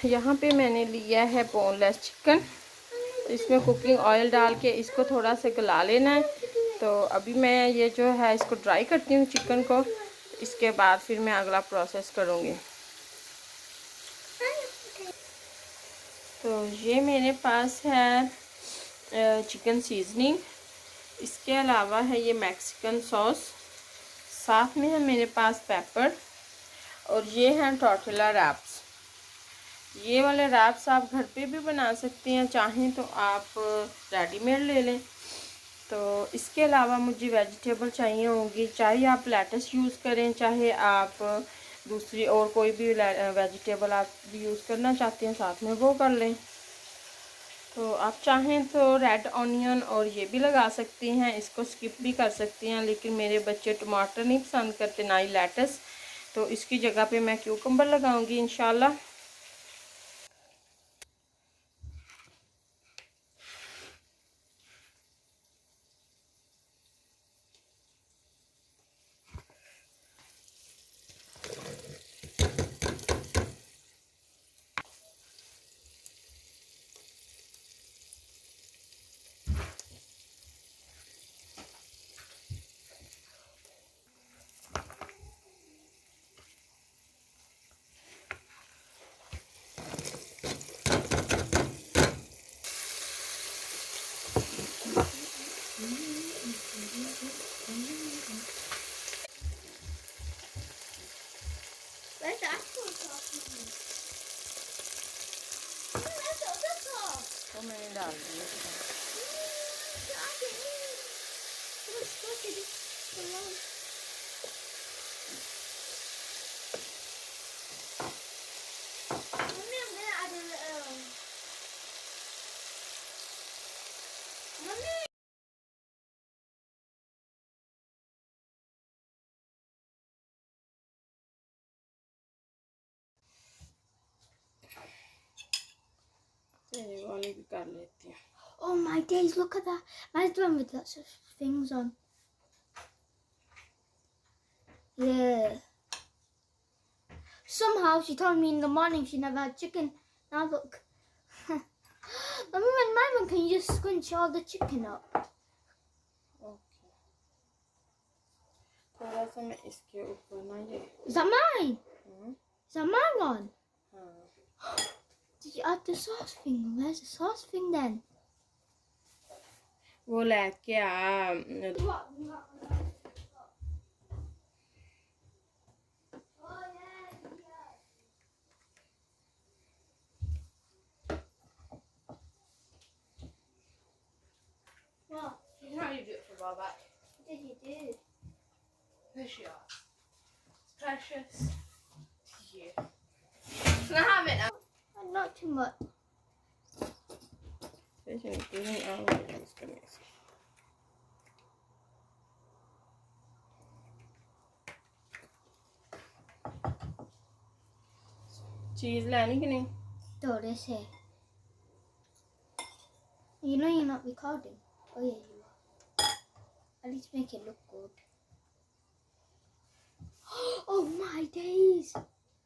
यहाँ पे मैंने लिया है बोनलेस चिकन। इसमें कुकिंग ऑयल डाल के इसको थोड़ा सा गला लेना है। तो अभी मैं ये जो है इसको ड्राई करती हूँ चिकन को, इसके बाद फिर मैं अगला प्रोसेस करूँगी। तो ये मेरे पास है चिकन सीजनिंग, इसके अलावा है ये मैक्सिकन सॉस, साथ में है मेरे पास पेपर, और ये हैं टॉर्टिला रैप्स। ये वाले रैप्स आप घर पे भी बना सकते हैं, चाहें तो आप रेडीमेड ले लें। तो इसके अलावा मुझे वेजिटेबल चाहिए होंगी, चाहे आप लेटस यूज़ करें, चाहे आप दूसरी और कोई भी वेजिटेबल आप यूज़ करना चाहते हैं साथ में वो कर लें। तो आप चाहें तो रेड ऑनियन और ये भी लगा सकती हैं, इसको स्किप भी कर सकती हैं, लेकिन मेरे बच्चे टमाटर नहीं पसंद करते, ना ही लेटस, तो इसकी जगह पे मैं क्यूकम्बर लगाऊंगी इंशाल्लाह। तो मैंने डाल दिया। ये वाले भी कर लेती हूँ। Oh my days, look at that. Mine's the one with lots of things on. Yeah. Somehow she told me in the morning she never had chicken. Now look. Mummy, when my one, can you just squinch all the chicken up? Okay, थोड़ा सा मैं इसके ऊपर ना ये। Is that mine? Is that my one? हाँ। Did you add the sauce thing? Where's the sauce thing then? वो लेके आ। What? You know how you do it for Bob. What did you do? There she is. It's precious to you. Can I have it now? Not too much. चीज़ लानी कि नहीं? थोड़े से. You know you're not recording. Oh yeah, you are. At least make it look good. Oh my days!